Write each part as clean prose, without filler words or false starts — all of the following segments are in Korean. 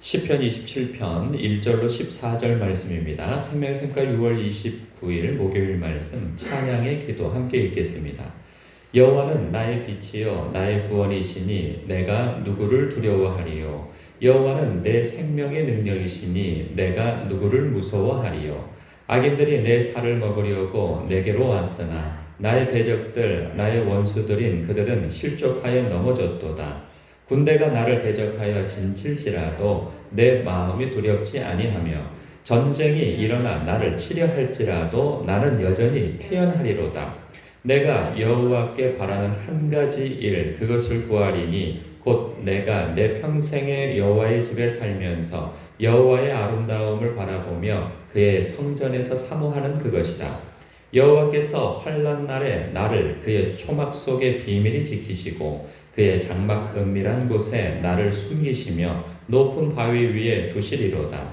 시편 27편 1절로 14절 말씀입니다. 생명샘과 6월 29일 목요일 말씀 찬양의 기도 함께 읽겠습니다. 여호와는 나의 빛이요 나의 구원이시니 내가 누구를 두려워하리요. 여호와는 내 생명의 능력이시니 내가 누구를 무서워하리요. 악인들이 내 살을 먹으려고 내게로 왔으나 나의 대적들 나의 원수들인 그들은 실족하여 넘어졌도다. 군대가 나를 대적하여 진칠지라도 내 마음이 두렵지 아니하며 전쟁이 일어나 나를 치려 할지라도 나는 여전히 태연하리로다. 내가 여호와께 바라는 한 가지 일 그것을 구하리니 곧 내가 내 평생에 여호와의 집에 살면서 여호와의 아름다움을 바라보며 그의 성전에서 사모하는 그것이다. 여호와께서 환난 날에 나를 그의 초막 속에 비밀히 지키시고 그의 장막 은밀한 곳에 나를 숨기시며 높은 바위 위에 두시리로다.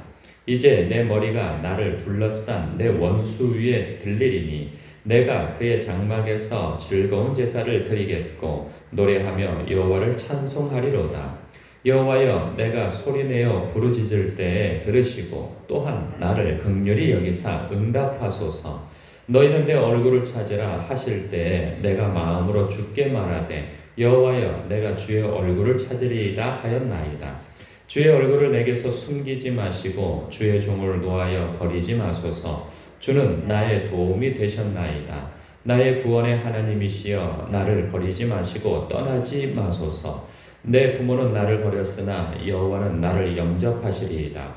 이제 내 머리가 나를 둘러싼 내 원수 위에 들리리니 내가 그의 장막에서 즐거운 제사를 드리겠고 노래하며 여호와를 찬송하리로다. 여호와여 내가 소리내어 부르짖을 때에 들으시고 또한 나를 긍휼히 여기사 응답하소서. 너희는 내 얼굴을 찾으라 하실 때에 내가 마음으로 주께 말하되 여호와여 내가 주의 얼굴을 찾으리이다 하였나이다. 주의 얼굴을 내게서 숨기지 마시고 주의 종을 놓아여 버리지 마소서. 주는 나의 도움이 되셨나이다. 나의 구원의 하나님이시여 나를 버리지 마시고 떠나지 마소서. 내 부모는 나를 버렸으나 여호와는 나를 영접하시리이다.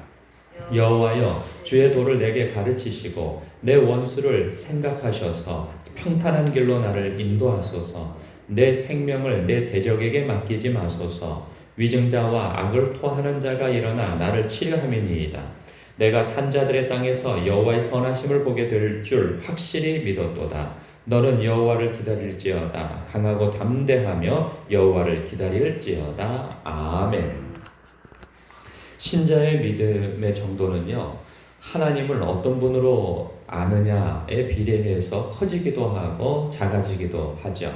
여호와여 주의 도를 내게 가르치시고 내 원수를 생각하셔서 평탄한 길로 나를 인도하소서. 내 생명을 내 대적에게 맡기지 마소서. 위증자와 악을 토하는 자가 일어나 나를 치려함이니이다. 내가 산자들의 땅에서 여호와의 선하심을 보게 될 줄 확실히 믿었도다. 너는 여호와를 기다릴지어다. 강하고 담대하며 여호와를 기다릴지어다. 아멘. 신자의 믿음의 정도는요, 하나님을 어떤 분으로 아느냐에 비례해서 커지기도 하고 작아지기도 하죠.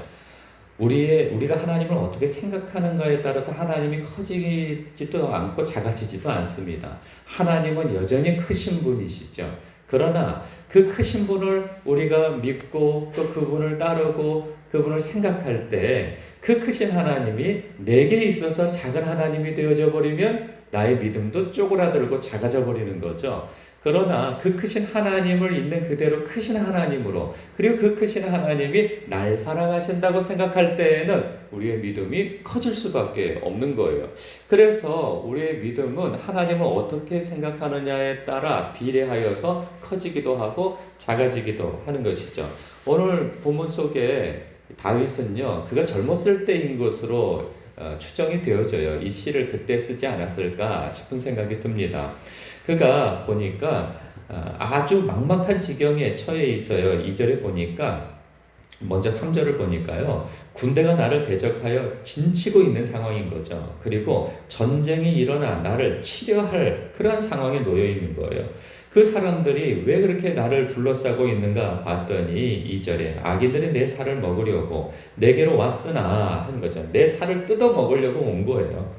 우리가 하나님을 어떻게 생각하는가에 따라서 하나님이 커지지도 않고 작아지지도 않습니다. 하나님은 여전히 크신 분이시죠. 그러나 그 크신 분을 우리가 믿고 또 그분을 따르고 그분을 생각할 때 그 크신 하나님이 내게 있어서 작은 하나님이 되어져 버리면 나의 믿음도 쪼그라들고 작아져 버리는 거죠. 그러나 그 크신 하나님을 있는 그대로 크신 하나님으로, 그리고 그 크신 하나님이 날 사랑하신다고 생각할 때에는 우리의 믿음이 커질 수밖에 없는 거예요. 그래서 우리의 믿음은 하나님을 어떻게 생각하느냐에 따라 비례하여서 커지기도 하고 작아지기도 하는 것이죠. 오늘 본문 속에 다윗은요, 그가 젊었을 때인 것으로 추정이 되어져요. 이 시를 그때 쓰지 않았을까 싶은 생각이 듭니다. 그가 보니까 아주 막막한 지경에 처해 있어요. 2절에 보니까, 먼저 3절을 보니까요, 군대가 나를 대적하여 진치고 있는 상황인 거죠. 그리고 전쟁이 일어나 나를 치려 할 그런 상황에 놓여 있는 거예요. 그 사람들이 왜 그렇게 나를 둘러싸고 있는가 봤더니 2절에 악인들이 내 살을 먹으려고 내게로 왔으나 하는 거죠. 내 살을 뜯어 먹으려고 온 거예요.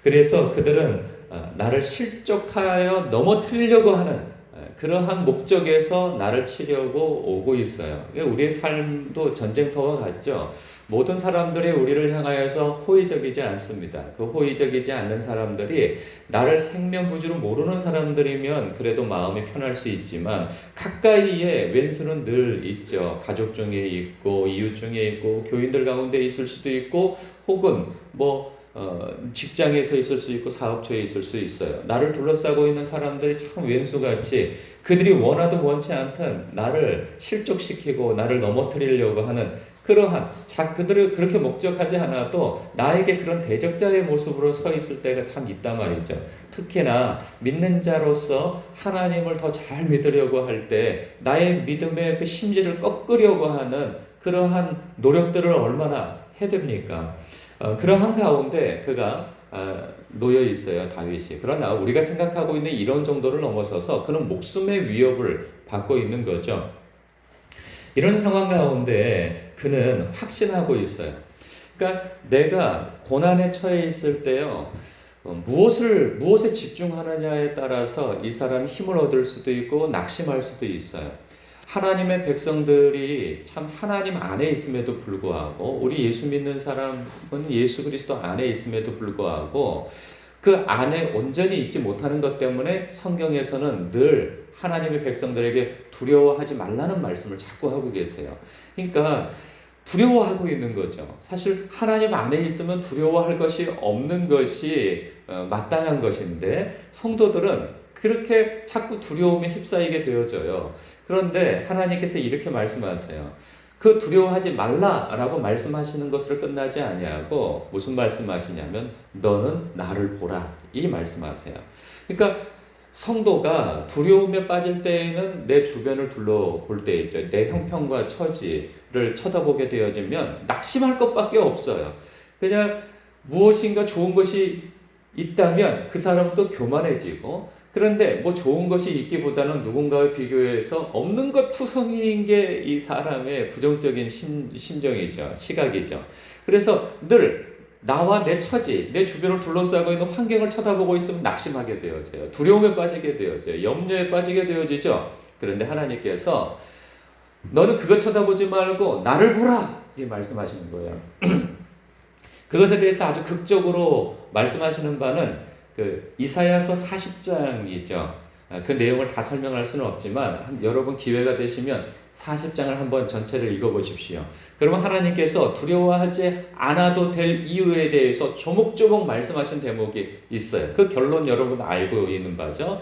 그래서 그들은 나를 실족하여 넘어뜨리려고 하는 그러한 목적에서 나를 치려고 오고 있어요. 우리의 삶도 전쟁터와 같죠. 모든 사람들이 우리를 향하여서 호의적이지 않습니다. 그 호의적이지 않는 사람들이 나를 생명구주로 모르는 사람들이면 그래도 마음이 편할 수 있지만 가까이에 왼수는 늘 있죠. 가족 중에 있고 이웃 중에 있고 교인들 가운데 있을 수도 있고 혹은 직장에서 있을 수 있고 사업처에 있을 수 있어요. 나를 둘러싸고 있는 사람들이 참 왼수같이 그들이 원하도 원치 않든 나를 실족시키고 나를 넘어뜨리려고 하는 그러한 그들을 그렇게 목적하지 않아도 나에게 그런 대적자의 모습으로 서 있을 때가 참 있단 말이죠. 특히나 믿는 자로서 하나님을 더 잘 믿으려고 할 때 나의 믿음의 그 심지를 꺾으려고 하는 그러한 노력들을 얼마나 해야 됩니까? 그러한 가운데 그가 놓여 있어요, 다윗이. 그러나 우리가 생각하고 있는 이런 정도를 넘어서서 그는 목숨의 위협을 받고 있는 거죠. 이런 상황 가운데 그는 확신하고 있어요. 그러니까 내가 고난에 처해 있을 때요, 무엇에 집중하느냐에 따라서 이 사람이 힘을 얻을 수도 있고 낙심할 수도 있어요. 하나님의 백성들이 참 하나님 안에 있음에도 불구하고, 우리 예수 믿는 사람은 예수 그리스도 안에 있음에도 불구하고 그 안에 온전히 있지 못하는 것 때문에 성경에서는 늘 하나님의 백성들에게 두려워하지 말라는 말씀을 자꾸 하고 계세요. 그러니까 두려워하고 있는 거죠. 사실 하나님 안에 있으면 두려워할 것이 없는 것이 마땅한 것인데, 성도들은 그렇게 자꾸 두려움에 휩싸이게 되어져요. 그런데 하나님께서 이렇게 말씀하세요. 그 두려워하지 말라라고 말씀하시는 것으로 끝나지 아니하고 무슨 말씀하시냐면 너는 나를 보라, 이 말씀하세요. 그러니까 성도가 두려움에 빠질 때에는 내 주변을 둘러볼 때 있죠. 내 형편과 처지를 쳐다보게 되어지면 낙심할 것밖에 없어요. 그냥 무엇인가 좋은 것이 있다면 그 사람은 또 교만해지고, 그런데 뭐 좋은 것이 있기보다는 누군가와 비교해서 없는 것 투성이인 게 이 사람의 부정적인 심정이죠. 시각이죠. 그래서 늘 나와 내 처지, 내 주변을 둘러싸고 있는 환경을 쳐다보고 있으면 낙심하게 되어져요. 두려움에 빠지게 되어져요. 염려에 빠지게 되어지죠. 그런데 하나님께서 너는 그것 쳐다보지 말고 나를 보라, 이 말씀하시는 거예요. 그것에 대해서 아주 극적으로 말씀하시는 바는 그 이사야서 40장이죠. 그 내용을 다 설명할 수는 없지만 여러분 기회가 되시면 40장을 한번 전체를 읽어보십시오. 그러면 하나님께서 두려워하지 않아도 될 이유에 대해서 조목조목 말씀하신 대목이 있어요. 그 결론 여러분 알고 있는 바죠.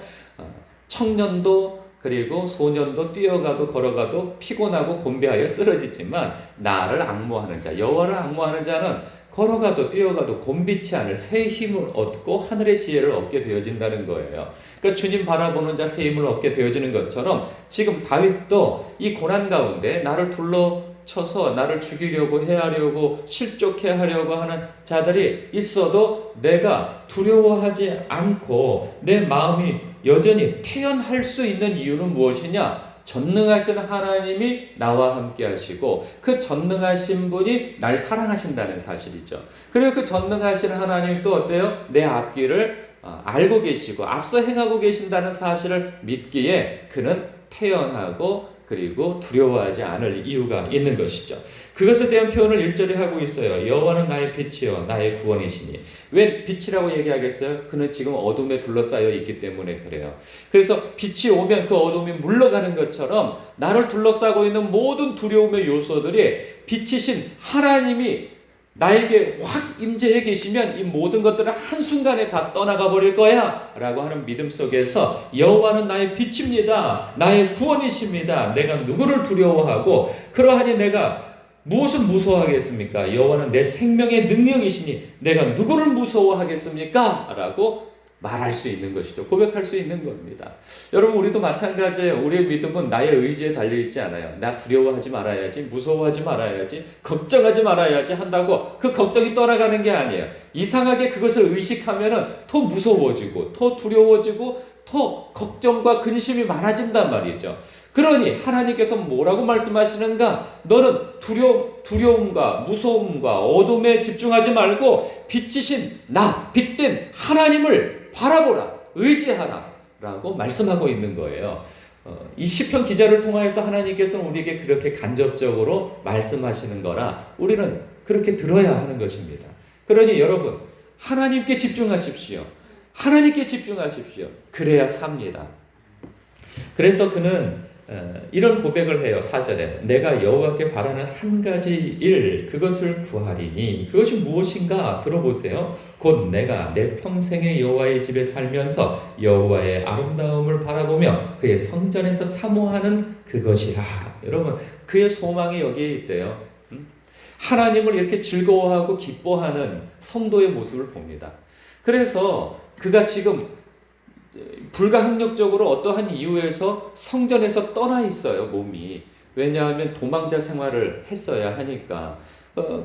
청년도 그리고 소년도 뛰어가도 걸어가도 피곤하고 곤배하여 쓰러지지만 나를 앙모하는 자, 여호와를 앙모하는 자는 걸어가도 뛰어가도 곤비치 않을 새 힘을 얻고 하늘의 지혜를 얻게 되어진다는 거예요. 그러니까 주님 바라보는 자 새 힘을 얻게 되어지는 것처럼 지금 다윗도 이 고난 가운데 나를 둘러쳐서 나를 죽이려고 해하려고 실족해 하려고 하는 자들이 있어도 내가 두려워하지 않고 내 마음이 여전히 태연할 수 있는 이유는 무엇이냐? 전능하신 하나님이 나와 함께 하시고 그 전능하신 분이 날 사랑하신다는 사실이죠. 그리고 그 전능하신 하나님이 또 어때요? 내 앞길을 알고 계시고 앞서 행하고 계신다는 사실을 믿기에 그는 태연하고 그리고 두려워하지 않을 이유가 있는 것이죠. 그것에 대한 표현을 1절에 하고 있어요. 여호와는 나의 빛이요 나의 구원이시니. 왜 빛이라고 얘기하겠어요? 그는 지금 어둠에 둘러싸여 있기 때문에 그래요. 그래서 빛이 오면 그 어둠이 물러가는 것처럼 나를 둘러싸고 있는 모든 두려움의 요소들이 빛이신 하나님이 나에게 확 임재해 계시면 이 모든 것들은 한순간에 다 떠나가 버릴 거야 라고 하는 믿음 속에서 여호와는 나의 빛입니다. 나의 구원이십니다. 내가 누구를 두려워하고 그러하니 내가 무엇을 무서워하겠습니까? 여호와는 내 생명의 능력이시니 내가 누구를 무서워하겠습니까? 라고 말할 수 있는 것이죠. 고백할 수 있는 겁니다. 여러분 우리도 마찬가지예요. 우리의 믿음은 나의 의지에 달려있지 않아요. 나 두려워하지 말아야지, 무서워하지 말아야지, 걱정하지 말아야지 한다고 그 걱정이 떠나가는 게 아니에요. 이상하게 그것을 의식하면 더 무서워지고 더 두려워지고 더 걱정과 근심이 많아진단 말이죠. 그러니 하나님께서 뭐라고 말씀하시는가? 너는 두려움과 무서움과 어둠에 집중하지 말고 빛이신 나, 빛된 하나님을 바라보라, 의지하라 라고 말씀하고 있는 거예요. 이 시편 기자를 통해서 하나님께서는 우리에게 그렇게 간접적으로 말씀하시는 거라 우리는 그렇게 들어야 하는 것입니다. 그러니 여러분 하나님께 집중하십시오. 하나님께 집중하십시오. 그래야 삽니다. 그래서 그는 이런 고백을 해요. 4절에 내가 여호와께 바라는 한 가지 일 그것을 구하리니 그것이 무엇인가 들어보세요. 곧 내가 내 평생의 여호와의 집에 살면서 여호와의 아름다움을 바라보며 그의 성전에서 사모하는 그것이라. 여러분 그의 소망이 여기에 있대요. 하나님을 이렇게 즐거워하고 기뻐하는 성도의 모습을 봅니다. 그래서 그가 지금 불가항력적으로 어떠한 이유에서 성전에서 떠나 있어요, 몸이. 왜냐하면 도망자 생활을 했어야 하니까.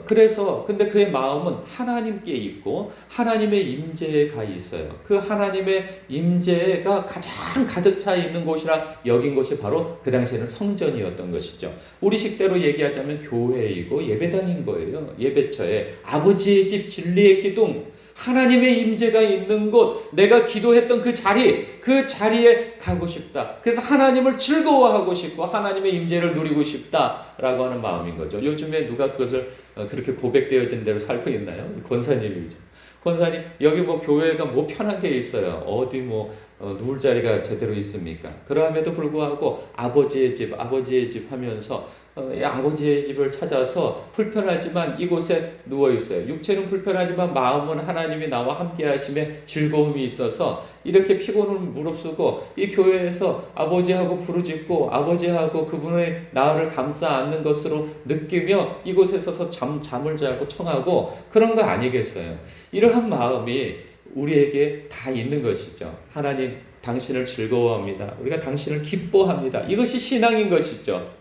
그래서 근데 그의 마음은 하나님께 있고 하나님의 임재에 가 있어요. 그 하나님의 임재가 가장 가득 차 있는 곳이라 여긴 곳이 바로 그 당시에는 성전이었던 것이죠. 우리 식대로 얘기하자면 교회이고 예배당인 거예요. 예배처에 아버지의 집 진리의 기둥 하나님의 임재가 있는 곳, 내가 기도했던 그 자리에 가고 싶다. 그래서 하나님을 즐거워하고 싶고 하나님의 임재를 누리고 싶다라고 하는 마음인 거죠. 요즘에 누가 그것을 그렇게 고백되어진 대로 살고 있나요? 권사님이죠. 권사님, 여기 뭐 교회가 뭐 편한 게 있어요. 어디 뭐 누울 자리가 제대로 있습니까? 그럼에도 불구하고 아버지의 집 하면서 아버지의 집을 찾아서 불편하지만 이곳에 누워 있어요. 육체는 불편하지만 마음은 하나님이 나와 함께 하심에 즐거움이 있어서 이렇게 피곤을 무릅쓰고 이 교회에서 아버지하고 부르짖고 아버지하고 그분의 나를 감싸 안는 것으로 느끼며 이곳에 서서 잠을 자고 청하고 그런 거 아니겠어요? 이러한 마음이 우리에게 다 있는 것이죠. 하나님, 당신을 즐거워합니다. 우리가 당신을 기뻐합니다. 이것이 신앙인 것이죠.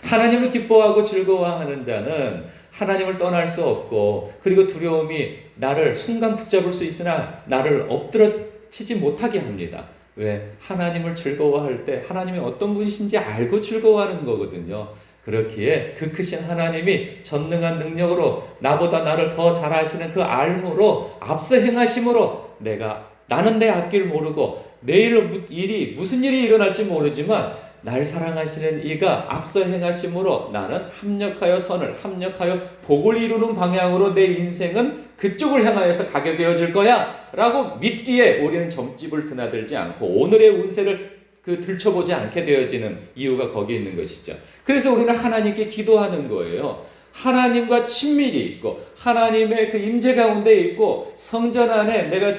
하나님을 기뻐하고 즐거워하는 자는 하나님을 떠날 수 없고, 그리고 두려움이 나를 순간 붙잡을 수 있으나 나를 엎드러치지 못하게 합니다. 왜? 하나님을 즐거워할 때 하나님이 어떤 분이신지 알고 즐거워하는 거거든요. 그렇기에 그 크신 하나님이 전능한 능력으로 나보다 나를 더 잘 아시는 그 알므로 앞서 행하심으로 나는 내 앞길 모르고 내일 무슨 일이 일어날지 모르지만 날 사랑하시는 이가 앞서 행하심으로 나는 합력하여 복을 이루는 방향으로 내 인생은 그쪽을 향하여서 가게 되어질 거야 라고 믿기에 우리는 점집을 드나들지 않고 오늘의 운세를 들춰보지 않게 되어지는 이유가 거기 있는 것이죠. 그래서 우리는 하나님께 기도하는 거예요. 하나님과 친밀히 있고 하나님의 그 임재 가운데 있고 성전 안에 내가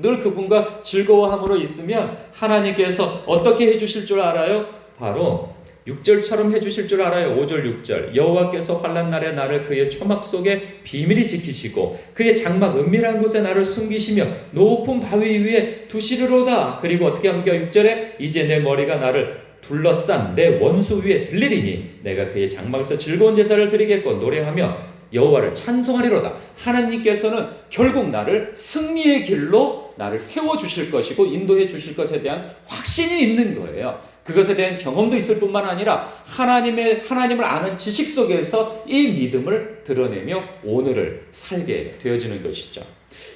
늘 그분과 즐거워함으로 있으면 하나님께서 어떻게 해주실 줄 알아요? 바로 6절처럼 해주실 줄 알아요. 5절 6절 여호와께서 환난 날에 나를 그의 초막 속에 비밀히 지키시고 그의 장막 은밀한 곳에 나를 숨기시며 높은 바위 위에 두시리로다. 그리고 어떻게 합니까? 6절에 이제 내 머리가 나를 둘러싼 내 원수 위에 들리리니 내가 그의 장막에서 즐거운 제사를 드리겠고 노래하며 여호와를 찬송하리로다. 하나님께서는 결국 나를 승리의 길로 나를 세워주실 것이고 인도해 주실 것에 대한 확신이 있는 거예요. 그것에 대한 경험도 있을 뿐만 아니라 하나님을 아는 지식 속에서 이 믿음을 드러내며 오늘을 살게 되어지는 것이죠.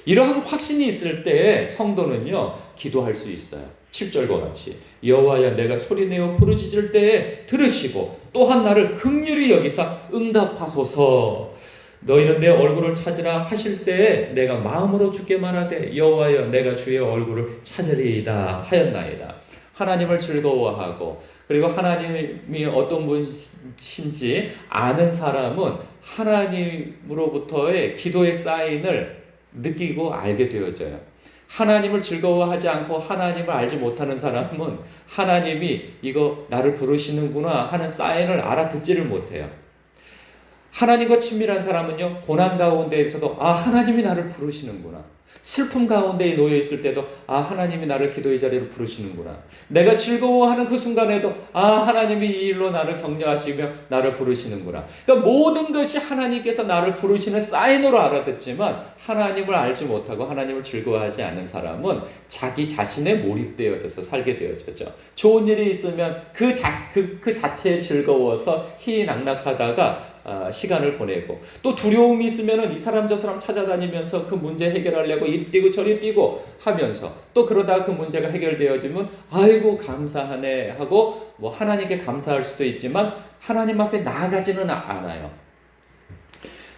이러한 확신이 있을 때 성도는요 기도할 수 있어요. 7절과 같이 여호와여 내가 소리내어 부르짖을 때에 들으시고 또한 나를 긍휼히 여기사 응답하소서. 너희는 내 얼굴을 찾으라 하실 때에 내가 마음으로 주께 말하되 여호와여 내가 주의 얼굴을 찾으리이다 하였나이다. 하나님을 즐거워하고 그리고 하나님이 어떤 분이신지 아는 사람은 하나님으로부터의 기도의 사인을 느끼고 알게 되어져요. 하나님을 즐거워하지 않고 하나님을 알지 못하는 사람은 하나님이 이거 나를 부르시는구나 하는 사인을 알아듣지를 못해요. 하나님과 친밀한 사람은요 고난 가운데에서도 하나님이 나를 부르시는구나. 슬픔 가운데 놓여 있을 때도 하나님이 나를 기도의 자리로 부르시는구나. 내가 즐거워하는 그 순간에도 하나님이 이 일로 나를 격려하시며 나를 부르시는구나. 그러니까 모든 것이 하나님께서 나를 부르시는 사인으로 알아듣지만 하나님을 알지 못하고 하나님을 즐거워하지 않는 사람은 자기 자신에 몰입되어져서 살게 되어졌죠. 좋은 일이 있으면 그 자체에 즐거워서 희낙낙하다가 시간을 보내고 또 두려움이 있으면 이 사람 저 사람 찾아다니면서 그 문제 해결하려고 이리 뛰고 저리 뛰고 하면서 또 그러다가 그 문제가 해결되어지면 아이고 감사하네 하고 뭐 하나님께 감사할 수도 있지만 하나님 앞에 나아가지는 않아요.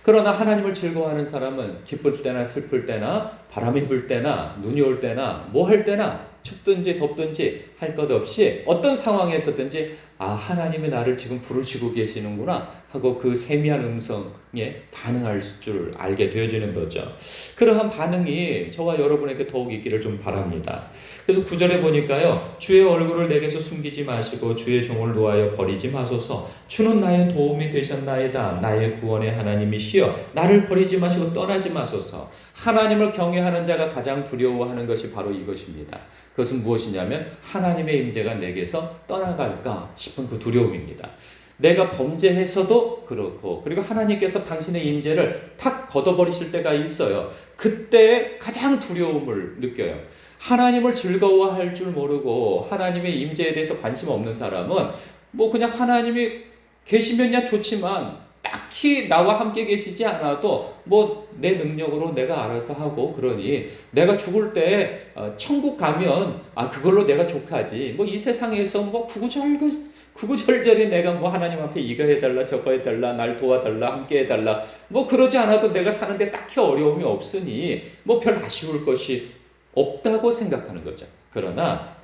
그러나 하나님을 즐거워하는 사람은 기쁠 때나 슬플 때나 바람이 불 때나 눈이 올 때나 뭐 할 때나 춥든지 덥든지 할 것 없이 어떤 상황에서든지 하나님이 나를 지금 부르시고 계시는구나 하고 그 세미한 음성에 반응할 줄 알게 되어지는 거죠. 그러한 반응이 저와 여러분에게 더욱 있기를 좀 바랍니다. 그래서 9절에 보니까요. 주의 얼굴을 내게서 숨기지 마시고 주의 종을 놓아여 버리지 마소서. 주는 나의 도움이 되셨나이다. 나의 구원의 하나님이시여 나를 버리지 마시고 떠나지 마소서. 하나님을 경외하는 자가 가장 두려워하는 것이 바로 이것입니다. 그것은 무엇이냐면 하나님의 임재가 내게서 떠나갈까 싶은 그 두려움입니다. 내가 범죄해서도 그렇고 그리고 하나님께서 당신의 임재를 탁 걷어버리실 때가 있어요. 그때 가장 두려움을 느껴요. 하나님을 즐거워할 줄 모르고 하나님의 임재에 대해서 관심 없는 사람은 뭐 그냥 하나님이 계시면야 좋지만 딱히 나와 함께 계시지 않아도 뭐 내 능력으로 내가 알아서 하고 그러니 내가 죽을 때 천국 가면 그걸로 내가 족하지. 뭐 이 세상에서 뭐 구구절절히 내가 뭐 하나님 앞에 이거 해달라 저거 해달라 날 도와달라 함께 해달라 뭐 그러지 않아도 내가 사는데 딱히 어려움이 없으니 뭐 별 아쉬울 것이 없다고 생각하는 거죠. 그러나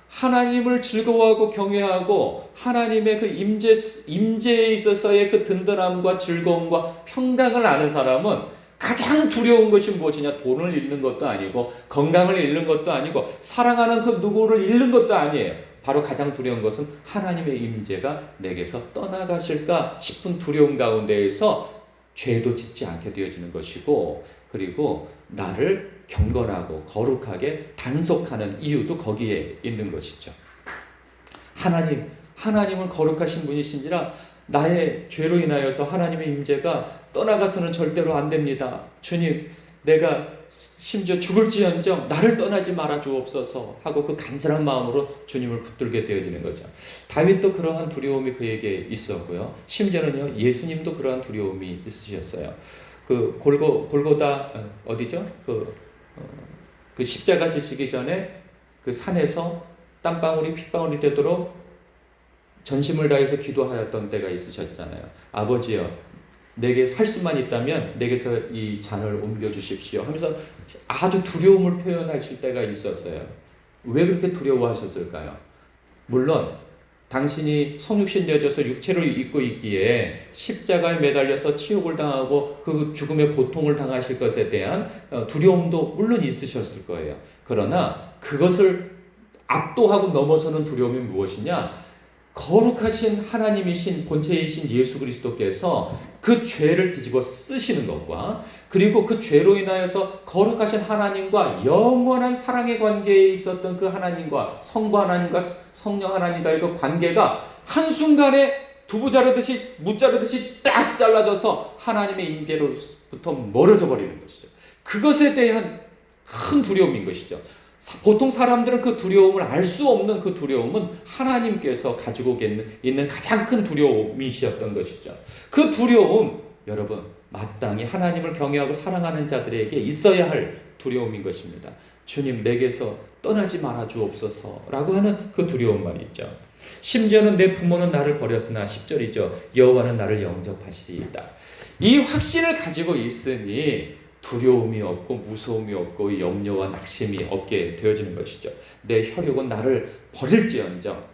하나님을 즐거워하고 경외하고 하나님의 그 임재에 있어서의 그 든든함과 즐거움과 평강을 아는 사람은 가장 두려운 것이 무엇이냐? 돈을 잃는 것도 아니고 건강을 잃는 것도 아니고 사랑하는 그 누구를 잃는 것도 아니에요. 바로 가장 두려운 것은 하나님의 임재가 내게서 떠나가실까 싶은 두려움 가운데에서 죄도 짓지 않게 되어지는 것이고, 그리고 나를 경건하고 거룩하게 단속하는 이유도 거기에 있는 것이죠. 하나님은 거룩하신 분이신지라 나의 죄로 인하여서 하나님의 임재가 떠나가서는 절대로 안 됩니다. 주님, 내가 심지어 죽을지언정 나를 떠나지 말아 주옵소서 하고 그 간절한 마음으로 주님을 붙들게 되어지는 거죠. 다윗도 그러한 두려움이 그에게 있었고요. 심지어는요, 예수님도 그러한 두려움이 있으셨어요. 그 골고다 어디죠? 그 십자가 지시기 전에 그 산에서 땀방울이 핏방울이 되도록 전심을 다해서 기도하였던 때가 있으셨잖아요. 아버지여, 내게 할 수만 있다면 내게서 이 잔을 옮겨주십시오 하면서 아주 두려움을 표현하실 때가 있었어요. 왜 그렇게 두려워하셨을까요? 물론 당신이 성육신 되어져서 육체를 입고 있기에 십자가에 매달려서 치욕을 당하고 그 죽음의 고통을 당하실 것에 대한 두려움도 물론 있으셨을 거예요. 그러나 그것을 압도하고 넘어서는 두려움이 무엇이냐? 거룩하신 하나님이신 본체이신 예수 그리스도께서 그 죄를 뒤집어 쓰시는 것과, 그리고 그 죄로 인하여서 거룩하신 하나님과 영원한 사랑의 관계에 있었던 그 하나님과 성부 하나님과 성령 하나님과의 그 관계가 한순간에 두부 자르듯이 무 자르듯이 딱 잘라져서 하나님의 임재로부터 멀어져 버리는 것이죠. 그것에 대한 큰 두려움인 것이죠. 보통 사람들은 그 두려움을 알 수 없는 그 두려움은 하나님께서 가지고 있는 가장 큰 두려움이셨던 것이죠. 그 두려움, 여러분, 마땅히 하나님을 경외하고 사랑하는 자들에게 있어야 할 두려움인 것입니다. 주님, 내게서 떠나지 말아 주옵소서라고 하는 그 두려움 말이죠. 심지어는 내 부모는 나를 버렸으나 10절이죠. 여호와는 나를 영접하시리이다. 이 확신을 가지고 있으니 두려움이 없고 무서움이 없고 염려와 낙심이 없게 되어지는 것이죠. 내 혈육은 나를 버릴지언정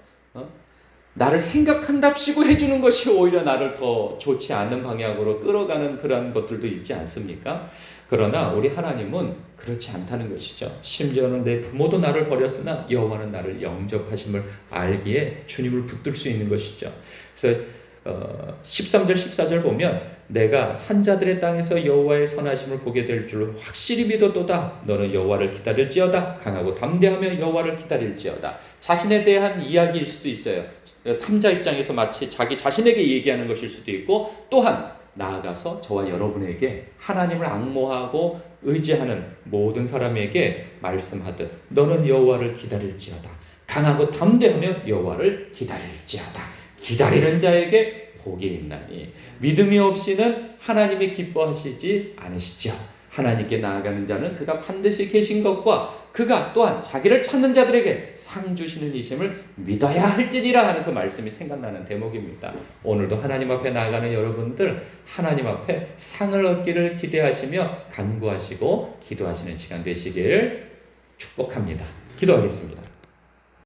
나를 생각한답시고 해주는 것이 오히려 나를 더 좋지 않은 방향으로 끌어가는 그런 것들도 있지 않습니까? 그러나 우리 하나님은 그렇지 않다는 것이죠. 심지어는 내 부모도 나를 버렸으나 여호와는 나를 영접하심을 알기에 주님을 붙들 수 있는 것이죠. 그래서 13절 14절 보면 내가 산자들의 땅에서 여호와의 선하심을 보게 될 줄 확실히 믿었도다. 너는 여호와를 기다릴지어다. 강하고 담대하며 여호와를 기다릴지어다. 자신에 대한 이야기일 수도 있어요. 3자 입장에서 마치 자기 자신에게 얘기하는 것일 수도 있고, 또한 나아가서 저와 여러분에게 하나님을 앙모하고 의지하는 모든 사람에게 말씀하듯 너는 여호와를 기다릴지어다. 강하고 담대하며 여호와를 기다릴지어다. 기다리는 자에게 복이 있나니 믿음이 없이는 하나님이 기뻐하시지 않으시죠. 하나님께 나아가는 자는 그가 반드시 계신 것과 그가 또한 자기를 찾는 자들에게 상 주시는 이심을 믿어야 할지니라 하는 그 말씀이 생각나는 대목입니다. 오늘도 하나님 앞에 나아가는 여러분들, 하나님 앞에 상을 얻기를 기대하시며 간구하시고 기도하시는 시간 되시길 축복합니다. 기도하겠습니다.